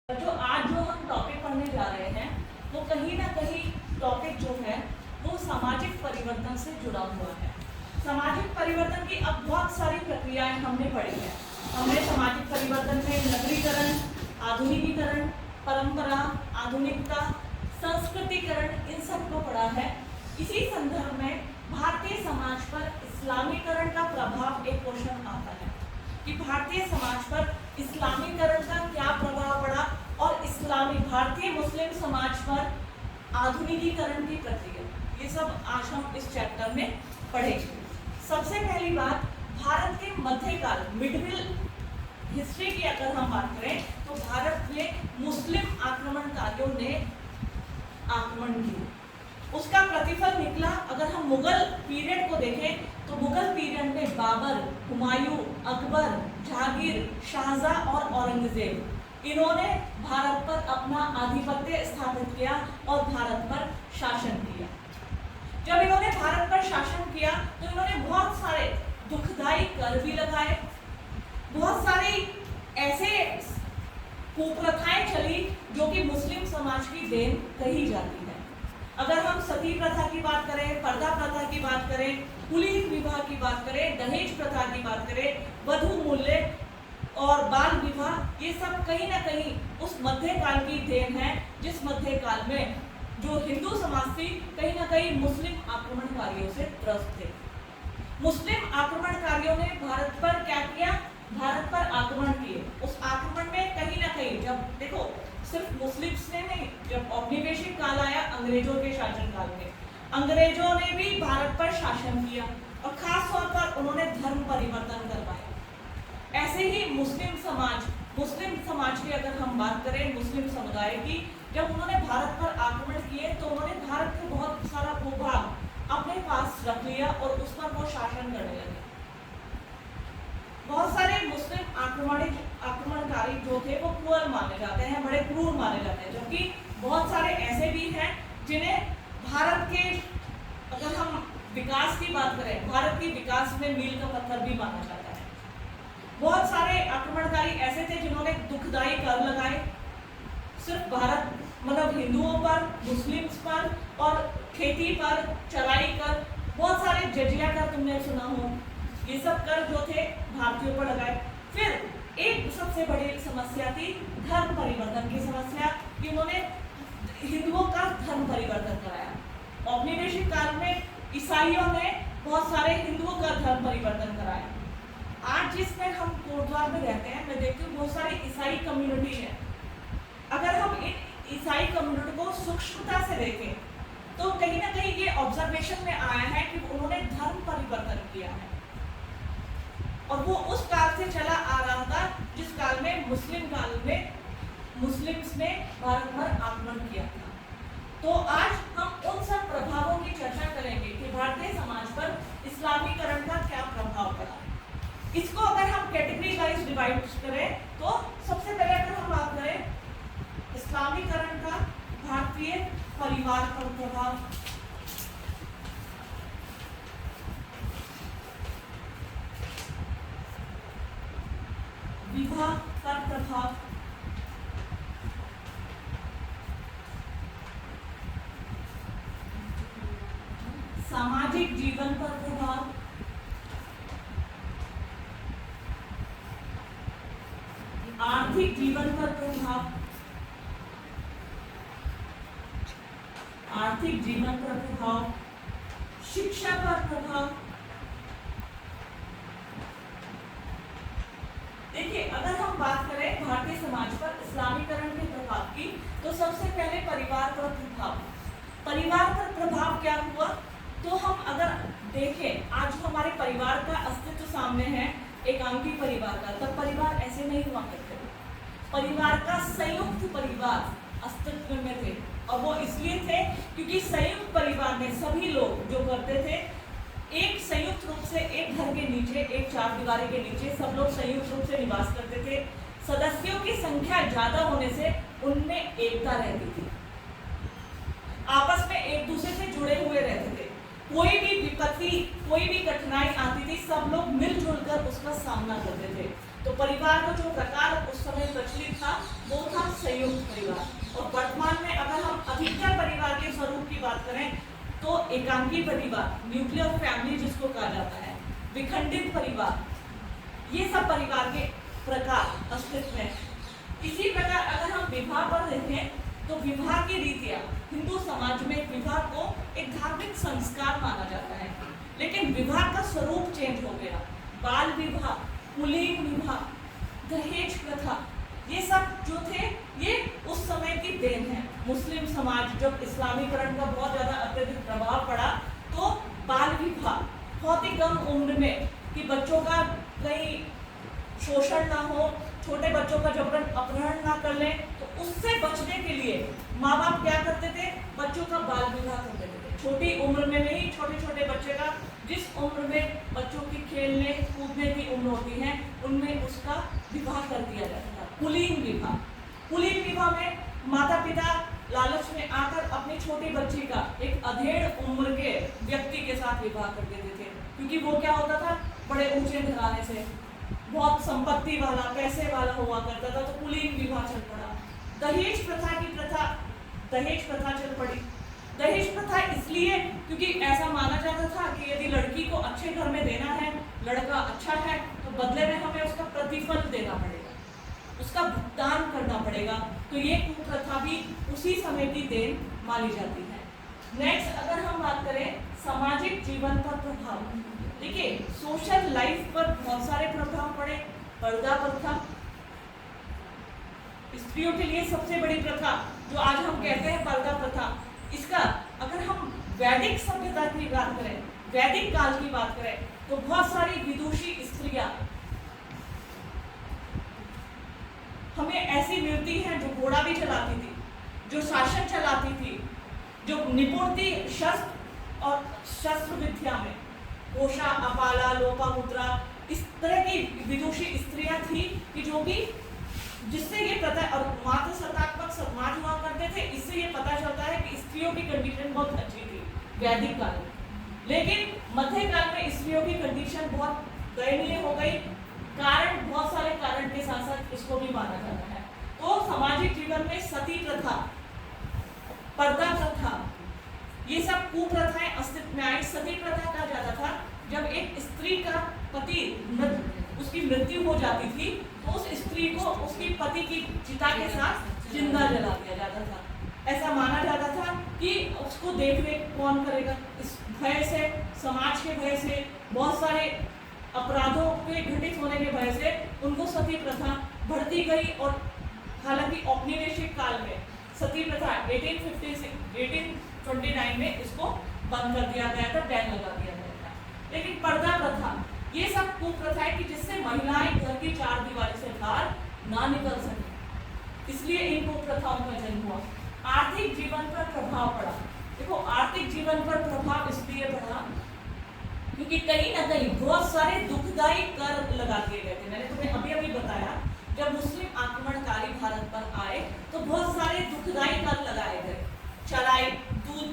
जो आज हम टॉपिक पढ़ने जा रहे हैं वो कहीं ना कहीं टॉपिक जो है वो सामाजिक परिवर्तन से जुड़ा हुआ है। सामाजिक परिवर्तन की अब बहुत सारी प्रक्रियाएं हमने पढ़ी है। हमने सामाजिक परिवर्तन में नगरीकरण, आधुनिकीकरण, परंपरा, आधुनिकता, संस्कृतिकरण, इन सब को पढ़ा है। इसी संदर्भ में भारतीय समाज पर इस्लामीकरण का प्रभाव एक क्वेश्चन आता है कि भारतीय समाज पर इस्लामीकरण का क्या प्रभाव पड़ा और इस्लामी भारतीय मुस्लिम समाज पर आधुनिकीकरण की प्रक्रिया, ये सब आज हम इस चैप्टर में पढ़ेंगे। सबसे पहली बात, भारत के मध्यकाल मिडिल हिस्ट्री की अगर हम बात करें तो भारत में मुस्लिम आक्रमणकारियों ने आक्रमण किया, उसका प्रतिफल निकला। अगर हम मुगल पीरियड को देखें तो मुगल पीरियड में बाबर, हुमायूं, अकबर, जहांगीर, शाहजहां और औरंगजेब, इन्होंने भारत पर अपना आधिपत्य स्थापित किया और भारत पर शासन किया। जब इन्होंने भारत पर शासन किया तो इन्होंने बहुत सारे दुखदाई कर भी लगाए, बहुत सारी ऐसे कुप्रथाएं चली जो कि मुस्लिम समाज की देन कही जाती है। अगर हम सती प्रथा की बात करें, पर्दा प्रथा की बात करें, कुलीन विवाह की बात करें, दहेज प्रथा की बात करें, वधू मूल्य और बाल विवाह, ये सब कहीं ना कहीं उस मध्यकाल की देन है, जिस मध्यकाल में जो हिंदू समाज थी कहीं ना कहीं मुस्लिम आक्रमणकारियों से त्रस्त थे। मुस्लिम आक्रमणकारियों ने भारत पर क्या किया? भारत पर आक्रमण किए। उस आक्रमण में कहीं ना कहीं, जब देखो सिर्फ मुस्लिम्स ने नहीं, जब औपनिवेशिक काल आया अंग्रेजों के शासनकाल में, अंग्रेजों ने भी भारत पर शासन किया और खास तौर पर उन्होंने धर्म परिवर्तन करवाया। ऐसे ही मुस्लिम समाज की अगर हम बात करें, मुस्लिम समुदाय की, जब उन्होंने भारत पर आक्रमण किए तो उन्होंने भारत का बहुत सारा भूभाग अपने पास रख लिया और उस पर वो शासन करने लगे। बहुत सारे मुस्लिम आक्रमणकारी जो थे वो क्रूर माने जाते हैं, बड़े क्रूर माने जाते हैं, जबकि बहुत सारे ऐसे भी हैं जिन्हें भारत के, अगर हम विकास की बात करें, भारत के विकास में मील का पत्थर भी माना जाता है। बहुत सारे आक्रमणकारी ऐसे थे जिन्होंने दुखदाई कर लगाए सिर्फ भारत मतलब हिंदुओं पर, मुस्लिम्स पर और खेती पर, चराई कर, बहुत सारे जजिया कर तुमने सुना हो, ये सब कर जो थे भारतीयों पर लगाए। फिर एक सबसे बड़ी समस्या थी धर्म परिवर्तन की समस्या, कि उन्होंने हिंदुओं का धर्म परिवर्तन कराया। औपनिवेशिक काल में ईसाइयों ने बहुत सारे हिंदुओं का धर्म परिवर्तन कराया। आज जिसमें हम कोटद्वार में रहते हैं, मैं देखती हूँ बहुत सारी ईसाई कम्युनिटी है। अगर हम इन ईसाई कम्युनिटी को सूक्ष्मता से देखें तो कहीं ना कहीं ये ऑब्जर्वेशन में आया है कि उन्होंने धर्म परिवर्तन किया है और वो उस काल से चला आ रहा था जिस काल में मुस्लिम्स ने भारत पर आक्रमण किया था। तो आज हम उन सब प्रभावों की चर्चा करेंगे कि भारतीय समाज पर इस्लामीकरण का क्या प्रभाव पड़ा। इसको अगर हम कैटेगरी वाइज डिवाइड करें तो सबसे पहले अगर हम बात करें इस्लामीकरण का भारतीय परिवार पर प्रभाव, विवाह पर प्रभाव, सामाजिक जीवन पर प्रभाव, आर्थिक जीवन पर प्रभाव, शिक्षा पर प्रभाव। देखिए, अगर हम बात करें भारतीय समाज पर इस्लामीकरण के प्रभाव की तो सबसे पहले परिवार पर प्रभाव। परिवार पर प्रभाव क्या हुआ? तो हम अगर देखें, आज हमारे परिवार का अस्तित्व सामने है, एकांकी परिवार का, तब परिवार ऐसे नहीं हुआ करते। परिवार का संयुक्त परिवार अस्तित्व में थे और वो इसलिए थे क्योंकि संयुक्त परिवार में सभी लोग जो करते थे, एक संयुक्त रूप से एक घर के नीचे, एक चार दीवारी के नीचे सब लोग संयुक्त रूप से निवास करते थे। सदस्यों की संख्या ज्यादा होने से उनमें एकता रहती थी, आपस में एक दूसरे से जुड़े हुए रहते थे। कोई भी विपत्ति, कोई भी कठिनाई आती थी, सब लोग मिलजुल कर उसका सामना करते थे। तो परिवार का जो प्रकार उस समय प्रचलित था वो था संयुक्त परिवार। और वर्तमान में अगर हम अधिकतर परिवार के स्वरूप की बात करें तो एकांकी परिवार, न्यूक्लियर फैमिली जिसको कहा जाता है, विखंडित परिवार, ये सब परिवार के प्रकार अस्तित्व में। इसी प्रकार अगर हम विवाह पर देखें तो विवाह की रीतियां, हिंदू समाज में विवाह को एक धार्मिक संस्कार माना जाता है, लेकिन विवाह का स्वरूप चेंज हो गया। बाल विवाह, पुलिंग विवाह, दहेज प्रथा, ये सब जो थे ये उस समय की देन है। मुस्लिम समाज जब इस्लामीकरण का बहुत ज्यादा अत्यधिक प्रभाव पड़ा तो बाल विवाह, बहुत ही कम उम्र में कि बच्चों का कहीं शोषण ना हो, छोटे बच्चों का जबरन अपहरण ना कर लें, तो उससे बचने के लिए माँ बाप क्या करते थे, बच्चों का बाल विवाह कर देते थे। छोटी उम्र में नहीं, छोटे छोटे बच्चे का जिस उम्र में बच्चों की खेलने कूदने की उम्र होती है उनमें उसका विवाह कर दिया जाता था। पुलिंग विवाह, पुलिंग विवाह में माता पिता लालच में आकर अपनी छोटी बच्ची का एक अधेड़ उम्र के व्यक्ति के साथ विवाह कर देते थे, क्योंकि वो क्या होता था, बड़े ऊंचे घराने से, बहुत संपत्ति वाला, पैसे वाला हुआ करता था, तो पुलिंग विवाह चल पड़ा। दहेज प्रथा चल पड़ी। दहेज प्रथा इसलिए क्योंकि ऐसा माना जाता था कि यदि लड़की को अच्छे घर में देना है, लड़का अच्छा है, तो बदले में हमें उसका प्रतिफल देना पड़ेगा, उसका भुगतान करना पड़ेगा। तो ये कुप्रथा भी उसी समय की देन मानी जाती है। नेक्स्ट अगर हम बात करें सामाजिक जीवन पर प्रभाव, देखिए सोशल लाइफ पर बहुत सारे प्रभाव पड़े। पर्दा प्रथा, स्त्रियों के लिए सबसे बड़ी प्रथा जो आज हम कहते हैं पर्दा प्रथा, इसका अगर हम वैदिक सभ्यता की बात करें, वैदिक काल की बात करें, तो बहुत सारी विदुषी स्त्रियां हमें ऐसी मिलती हैं जो घोड़ा भी चलाती थी, जो शासन चलाती थी, जो निपुण थी शस्त्र और शस्त्र विद्या में, कोशा, अपाला, लोपामुद्रा, इस तरह की विदुषी स्त्रियां थी कि जो भी जिससे ये पता, और मातृ सत्तात्मक समाज हुआ करते थे, इससे ये पता चलता है कि स्त्रियों की कंडीशन बहुत अच्छी थी वैदिक काल में। लेकिन मध्यकाल में स्त्रियों की कंडीशन बहुत दयनीय हो गई। कारण, बहुत सारे कारण के साथ साथ इसको भी माना जाता है। तो सामाजिक जीवन में सती प्रथा, पर्दा प्रथा, ये सब कुप्रथाएं अस्तित्व में आई। सती प्रथा कहा जाता था जब एक स्त्री का पति उसकी मृत्यु हो जाती थी तो उस स्त्री को उसकी पति की चिता के साथ जिंदा जला दिया जाता था। ऐसा माना जाता था कि उसको देख रेख कौन करेगा, इस भय से, समाज के भय से, बहुत सारे अपराधों के घटित होने के भय से उनको सती प्रथा बढ़ती गई। और हालांकि औपनिवेशिक काल में सती प्रथा 1829 में इसको बंद कर दिया गया था, बैन लगा दिया गया था। लेकिन पर्दा प्रथा, ये सब कुप्रथाएं कि जिससे महिलाएं घर की चार दीवारी से बाहर ना निकल सके, इसलिए इन कुप्रथाओं का जन्म हुआ। आर्थिक जीवन पर प्रभाव पड़ा। देखो आर्थिक जीवन पर प्रभाव इसलिए पड़ा क्योंकि कहीं ना कहीं बहुत सारे दुखदायी कर लगा दिए गए थे। मैंने तुम्हें अभी अभी बताया जब मुस्लिम आक्रमणकारी भारत पर आए तो बहुत सारे दुखदायी कर लगाए गए। चराई,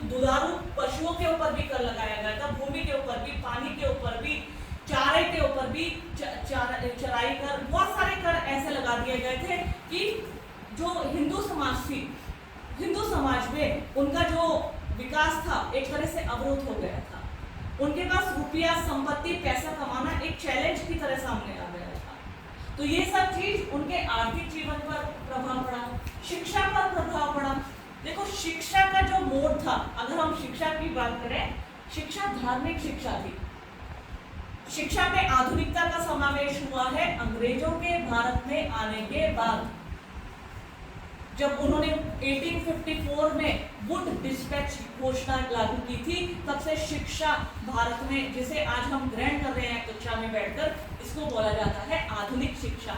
दुधारू पशुओं के ऊपर भी कर लगाया गया था, भूमि के ऊपर भी, पानी के ऊपर भी, चारे के ऊपर भी, चराई कर, बहुत सारे कर ऐसे लगा दिए गए थे कि जो हिंदू समाज थी, हिंदू समाज में उनका जो विकास था एक तरह से अवरुद्ध हो गया था। उनके पास रुपया, संपत्ति, पैसा कमाना एक चैलेंज की तरह सामने आ गया था। तो ये सब चीज उनके आर्थिक जीवन पर प्रभाव पड़ा। शिक्षा पर प्रभाव पड़ा। देखो शिक्षा का जो मोड था, अगर हम शिक्षा की बात करें, शिक्षा धार्मिक शिक्षा थी। शिक्षा में आधुनिकता का समावेश हुआ है अंग्रेजों के भारत में आने के बाद। जब उन्होंने 1854 में वुड डिस्पैच घोषणा लागू की थी, तब से शिक्षा भारत में, जिसे आज हम ग्रहण कर रहे हैं कक्षा में बैठकर, इसको बोला जाता है आधुनिक शिक्षा।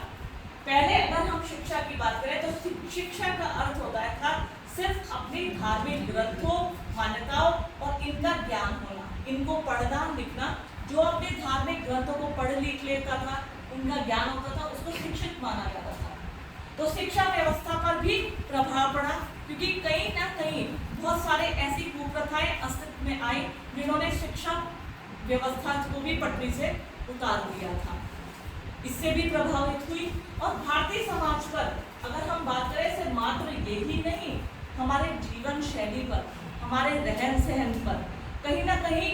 पहले अगर हम शिक्षा की बात करें तो शिक्षा का अर्थ होता था सिर्फ अपनी धार्मिक ग्रंथों, मान्यताओं और इनका ज्ञान होना, इनको पढ़ना लिखना। जो अपने धार्मिक ग्रंथों को पढ़ लिख लेता था, उनका ज्ञान होता था, उसको शिक्षित माना जाता था। तो शिक्षा व्यवस्था पर भी प्रभाव पड़ा क्योंकि कहीं ना कहीं बहुत सारे ऐसी कुप्रथाएं अस्तित्व में आई जिन्होंने शिक्षा व्यवस्था को भी पटरी से उतार दिया था। इससे भी प्रभावित हुई। और भारतीय समाज पर अगर हम बात करें सिर्फ मात्र यही नहीं, हमारे जीवन शैली पर, हमारे रहन सहन पर, कहीं ना कहीं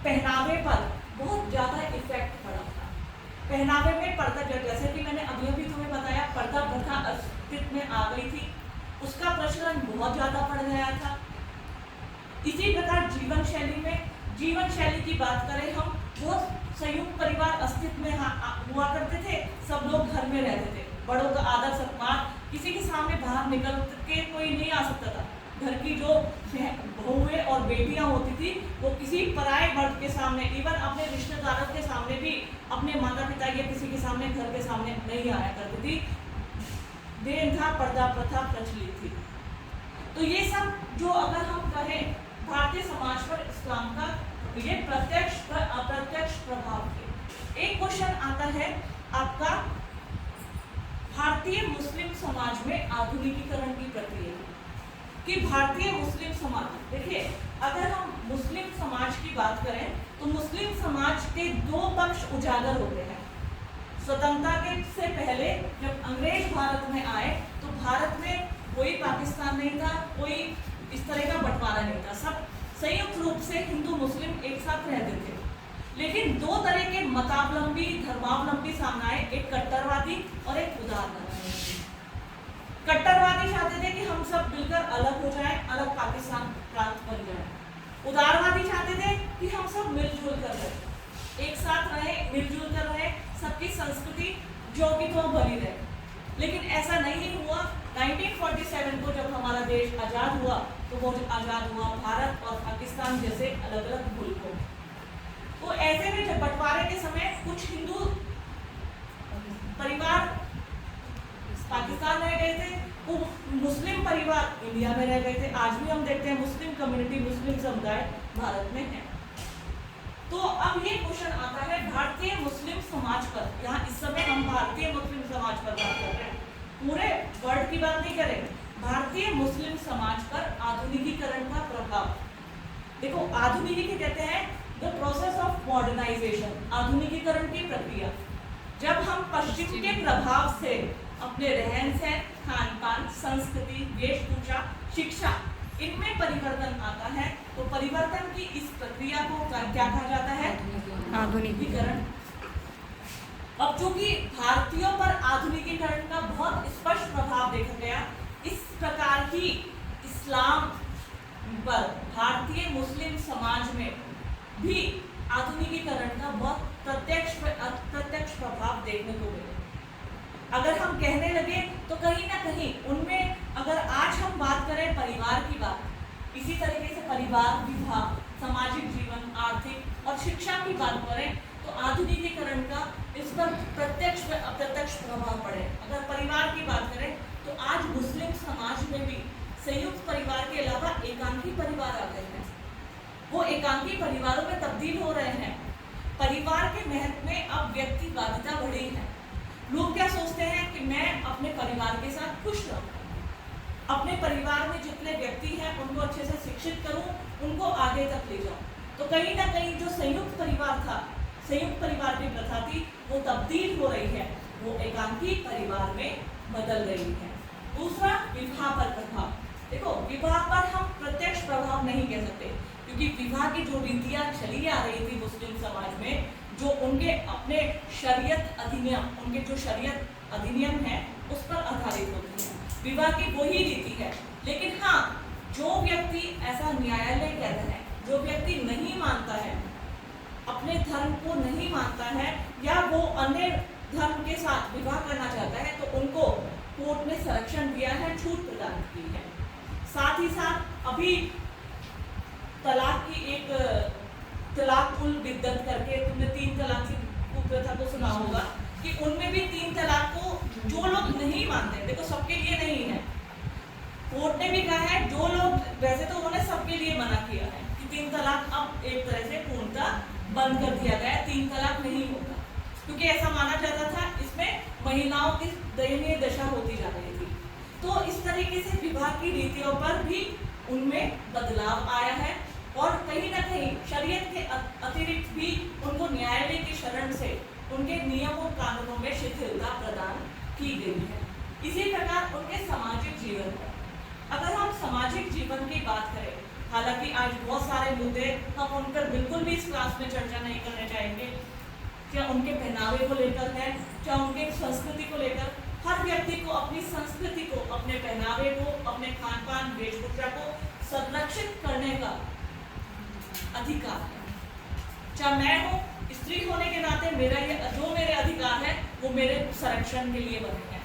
पहनावे पर बहुत ज़्यादा इफेक्ट पड़ा था। पहनावे में पर्दा, जैसे कि मैंने अभी अभी तुम्हें बताया, पर्दा प्रथा अस्तित्व में आ गई थी, उसका प्रचलन बहुत ज़्यादा बढ़ गया था। इसी प्रकार जीवन शैली में, जीवन शैली की बात करें हम, वो संयुक्त परिवार अस्तित्व में हुआ करते थे। सब लोग घर में रहते थे, बड़ों का आदर सत्कार, किसी के सामने बाहर निकल के कोई नहीं आ सकता था। घर की जो बहुएं और बेटियां होती थी वो किसी पराये मर्द के सामने, इवन अपने रिश्तेदारों के सामने भी, अपने माता पिता या किसी के सामने, घर के सामने नहीं आया करती थी। देन था पर्दा प्रथा प्रचलित थी। तो ये सब जो अगर हम कहें भारतीय समाज पर इस्लाम का ये प्रत्यक्ष अप्रत्यक्ष प्रभाव थे। एक क्वेश्चन आता है आपका, भारतीय मुस्लिम समाज में आधुनिकीकरण की प्रक्रिया, कि भारतीय मुस्लिम समाज, देखिए अगर हम मुस्लिम समाज की बात करें तो मुस्लिम समाज के दो पक्ष उजागर होते हैं। स्वतंत्रता के से पहले जब अंग्रेज भारत में आए तो भारत में कोई पाकिस्तान नहीं था, कोई इस तरह का बंटवारा नहीं था, सब संयुक्त रूप से हिंदू मुस्लिम एक साथ रहते थे। लेकिन दो तरह के मतावलंबी, धर्मावलंबी सामने आए, एक कट्टरवादी और एक उदारवादी। कट्टरवादी चाहते थे कि हम सब मिलकर अलग हो जाएं, अलग पाकिस्तान प्रांत बन जाए। उदारवादी चाहते थे कि हम सब मिलजुल कर रहे, एक साथ रहे, मिलजुल कर रहे, सबकी संस्कृति जो कि तो बनी रहे। लेकिन ऐसा नहीं हुआ। 1947 को जब हमारा देश आज़ाद हुआ तो वो आज़ाद हुआ भारत और पाकिस्तान जैसे अलग अलग मुल्कों। तो ऐसे में जब बंटवारे के समय कुछ हिंदू परिवार पाकिस्तान रह गए थे, वो मुस्लिम परिवार इंडिया में रह गए थे। आज भी हम देखते हैं मुस्लिम कम्युनिटी, मुस्लिम समुदाय भारत में है। तो अब ये क्वेश्चन आता है भारतीय मुस्लिम समाज पर, यहाँ इस समय हम भारतीय मुस्लिम समाज पर बात कर रहे हैं, पूरे वर्ल्ड की बात नहीं करें, भारतीय मुस्लिम समाज पर आधुनिकीकरण का प्रभाव। देखो आधुनिकी कहते हैं द प्रोसेस ऑफ मॉडर्नाइजेशन, आधुनिकीकरण की प्रक्रिया। जब हम पश्चिम के प्रभाव से अपने रहन सहन, खान पान, संस्कृति, वेशभूषा, शिक्षा, इनमें परिवर्तन आता है तो परिवर्तन की इस प्रक्रिया को क्या कहा जाता है? आधुनिकीकरण। अब चूंकि भारतीयों पर आधुनिकीकरण का बहुत स्पष्ट प्रभाव देखा गया, इस प्रकार ही इस्लाम पर भारतीय मुस्लिम समाज में भी आधुनिकीकरण का बहुत प्रत्यक्ष प्रभाव देखने को मिला। अगर हम कहने लगे तो कहीं ना कहीं उनमें, अगर आज हम बात करें परिवार की बात, इसी तरीके से परिवार, विवाह, सामाजिक जीवन, आर्थिक और शिक्षा की बात करें तो आधुनिकीकरण का इस पर प्रत्यक्ष व अप्रत्यक्ष प्रभाव पड़े। अगर परिवार की बात करें तो आज मुस्लिम समाज में भी संयुक्त परिवार के अलावा एकांकी परिवार आ गए हैं, वो एकांकी परिवारों में तब्दील हो रहे हैं। परिवार के महत्व में अब व्यक्तिवादिता बढ़ी है। लोग क्या सोचते हैं कि मैं अपने परिवार के साथ खुश रहूं, अपने परिवार में जितने व्यक्ति हैं उनको अच्छे से शिक्षित करूं, उनको आगे तक ले जाऊं। तो कहीं ना कहीं जो संयुक्त परिवार था, संयुक्त परिवार की प्रथा थी, वो तब्दील हो रही है, वो एकांकी परिवार में बदल रही है। दूसरा, विवाह पर प्रभाव। देखो विवाह पर हम प्रत्यक्ष प्रभाव नहीं कह सकते, क्योंकि विवाह की जो रीतियां चली आ रही थी मुस्लिम समाज में, जो उनके अपने शरीयत अधिनियम, उनके जो शरीयत अधिनियम है उस पर आधारित होती है, विवाह की वही रीति है। लेकिन हाँ, जो व्यक्ति, ऐसा न्यायालय कहता है, जो व्यक्ति नहीं मानता है, अपने धर्म को नहीं मानता है, या वो अन्य धर्म के साथ विवाह करना चाहता है, तो उनको कोर्ट ने संरक्षण दिया है, छूट प्रदान की है। साथ ही साथ अभी तलाक की एक तलाक उल बिद्दत करके, तुमने 3 तलाक की प्रथा को सुना होगा, कि उनमें भी 3 तलाक को जो लोग नहीं मानते, देखो सबके लिए नहीं है, कोर्ट ने भी कहा है, जो लोग, वैसे तो उन्होंने सबके लिए मना किया है कि 3 तलाक अब एक तरह से पूर्णतः बंद कर दिया गया है, 3 तलाक नहीं होगा, क्योंकि ऐसा माना जाता था इसमें महिलाओं की दयनीय दशा होती जा रही थी। तो इस तरीके से विवाह की रीतियों पर भी उनमें बदलाव आया है, और कहीं ना कहीं शरीयत के अतिरिक्त भी उनको न्यायालय की शरण से उनके नियमों कानूनों में शिथिलता प्रदान की गई है। इसी प्रकार उनके सामाजिक जीवन पर, अगर हम सामाजिक जीवन की बात करें, हालांकि आज बहुत सारे मुद्दे हम उन पर बिल्कुल भी इस क्लास में चर्चा नहीं करने चाहेंगे, क्या उनके पहनावे को लेकर है, क्या उनके संस्कृति को लेकर। हर व्यक्ति को अपनी संस्कृति को, अपने पहनावे को, अपने खान पान वेशभूषा को संरक्षित करने का अधिकार है। चाहे मैं हूँ, स्त्री होने के नाते मेरा ये जो मेरे अधिकार है वो मेरे संरक्षण के लिए बने हैं।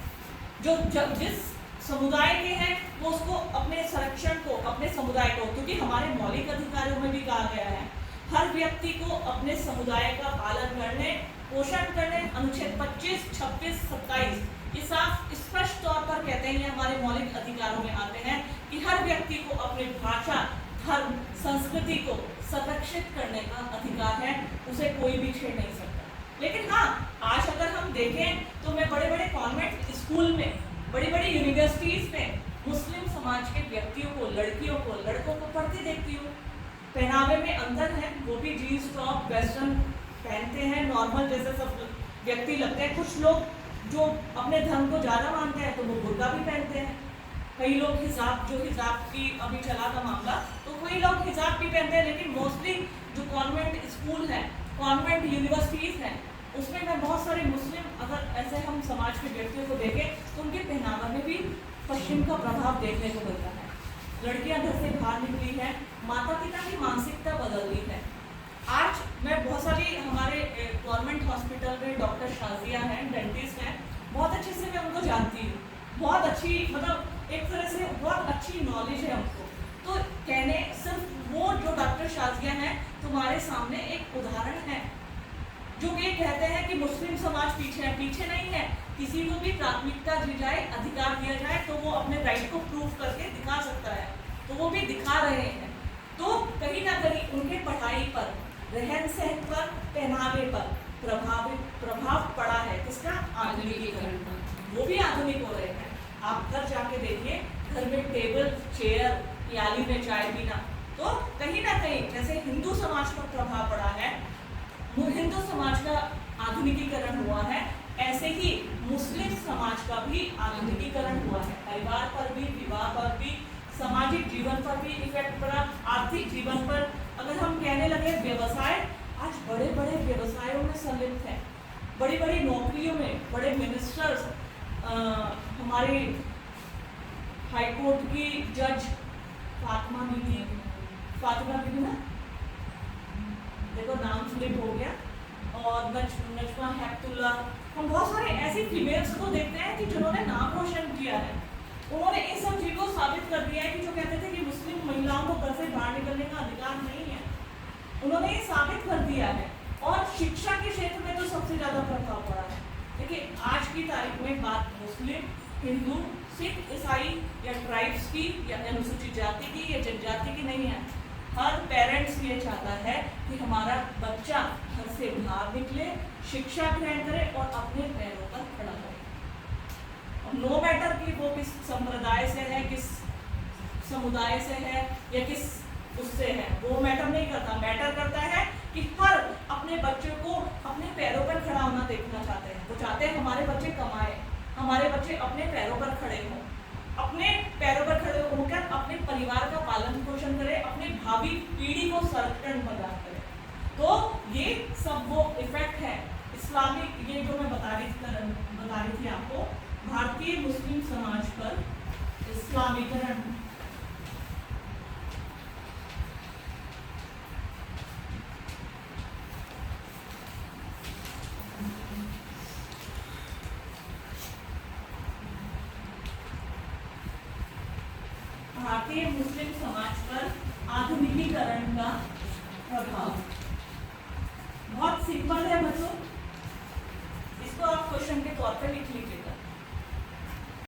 जो जिस समुदाय के हैं वो उसको अपने संरक्षण को, अपने समुदाय को, क्योंकि हमारे मौलिक अधिकारों में भी कहा गया है हर व्यक्ति को अपने समुदाय का पालन करने, पोषण करने, अनुच्छेद 25, 26, 27 ये साफ स्पष्ट तौर पर कहते हैं, ये हमारे मौलिक अधिकारों में आते हैं कि हर व्यक्ति को अपनी भाषा, धर्म, संस्कृति को संरक्षित करने का अधिकार है, उसे कोई भी छेड़ नहीं सकता। लेकिन हाँ, आज अगर हम देखें तो मैं बड़े बड़े कॉन्वेंट स्कूल में, बड़ी बड़ी यूनिवर्सिटीज में मुस्लिम समाज के व्यक्तियों को, लड़कियों को, लड़कों को पढ़ती देखती हूँ। पहनावे में अंतर है, वो भी जीन्स टॉप वेस्टर्न पहनते हैं, नॉर्मल जैसे सब व्यक्ति लगते हैं। कुछ लोग जो अपने धर्म को ज़्यादा मानते हैं तो वो बुर्का भी पहनते हैं। कई लोग हिजाब, जो हिजाब की अभी चला था मामला, तो कई लोग हिजाब भी पहनते हैं। लेकिन मोस्टली जो कॉन्वेंट स्कूल है, कॉन्वेंट यूनिवर्सिटीज़ हैं, उसमें मैं बहुत सारे मुस्लिम, अगर ऐसे हम समाज के व्यक्तियों को देखें तो उनके पहनावा में भी पश्चिम का प्रभाव देखने को मिलता है। लड़कियां घर से बाहर निकली है, माता पिता की मानसिकता बदल रही है। आज मैं बहुत सारी हमारे गवर्नमेंट हॉस्पिटल में डॉक्टर शाजिया हैं, डेंटिस्ट हैं, बहुत अच्छे से मैं उनको जानती हूँ, बहुत अच्छी, मतलब एक तरह से बहुत अच्छी नॉलेज है उनको। तो कहने सिर्फ वो जो डॉक्टर शाजिया हैं तुम्हारे सामने एक उदाहरण है, जो ये कहते हैं कि मुस्लिम समाज पीछे है। पीछे नहीं है, किसी को भी प्राथमिकता दी जाए, अधिकार दिया जाए तो वो अपने राइट को प्रूव करके दिखा सकता है, तो वो भी दिखा रहे हैं। तो कहीं ना कहीं उनके पढ़ाई पर, रहन सहन पर, पहनावे पर प्रभाव पड़ा है। किसका? आधुनिकीकरण का। वो भी आधुनिक हो रहे हैं। आप घर जाके देखिए, घर में टेबल, चेयर, प्याली में चाय पीना, तो कहीं ना कहीं जैसे हिंदू समाज पर प्रभाव पड़ा है, हिंदू समाज का आधुनिकीकरण हुआ है, ऐसे ही मुस्लिम समाज का भी आधुनिकीकरण हुआ है। परिवार पर भी, विवाह पर भी, सामाजिक जीवन पर भी इफेक्ट पड़ा, आर्थिक जीवन पर। अगर हम कहने लगे व्यवसाय, आज बड़े बड़े व्यवसायों में संलिप्त हैं, बड़ी बड़ी नौकरियों में बड़े मिनिस्टर्स, हमारे हाईकोर्ट की जज फातिमा बीबी ना, देखो नाम स्लिप हो गया, और नजमा हेप्तुल्ला, हम बहुत सारे ऐसी फीमेल्स को देखते हैं कि जिन्होंने नाम रोशन किया है। उन्होंने इन सब चीज़ों को साबित कर दिया है कि जो कहते थे कि मुस्लिम महिलाओं को घर से बाहर निकलने का अधिकार नहीं है, उन्होंने ये साबित कर दिया है। और शिक्षा के क्षेत्र में तो सबसे ज़्यादा प्रभाव पड़ा है। देखिए आज की तारीख में बात मुस्लिम, हिंदू, सिख, ईसाई या ट्राइब्स की या अनुसूचित जाति की या जनजाति की नहीं है। हर पेरेंट्स ये चाहता है कि हमारा बच्चा घर से बाहर निकले, शिक्षा ग्रहण करे और अपने पैरों पर खड़ा रहे। नो मैटर कि वो किस संप्रदाय से है, किस समुदाय से है या किस उससे है, वो मैटर नहीं करता। मैटर करता है कि हर अपने बच्चों को अपने पैरों पर खड़ा होना देखना चाहते हैं। वो चाहते हैं हमारे बच्चे कमाए, हमारे बच्चे अपने पैरों पर खड़े हों, अपने पैरों पर खड़े होकर अपने परिवार का पालन पोषण करें, अपनी भावी पीढ़ी को संरक्षण प्रदान करें। तो ये सब वो इफेक्ट है इस्लामिक, ये जो मैं बता रही थी आपको, भारतीय मुस्लिम समाज पर इस्लामीकरण। भारतीय मुस्लिम समाज पर आधुनिकीकरण का प्रभाव बहुत सिंपल है बच्चों, इसको आप क्वेश्चन के तौर पे लिख लीजिए।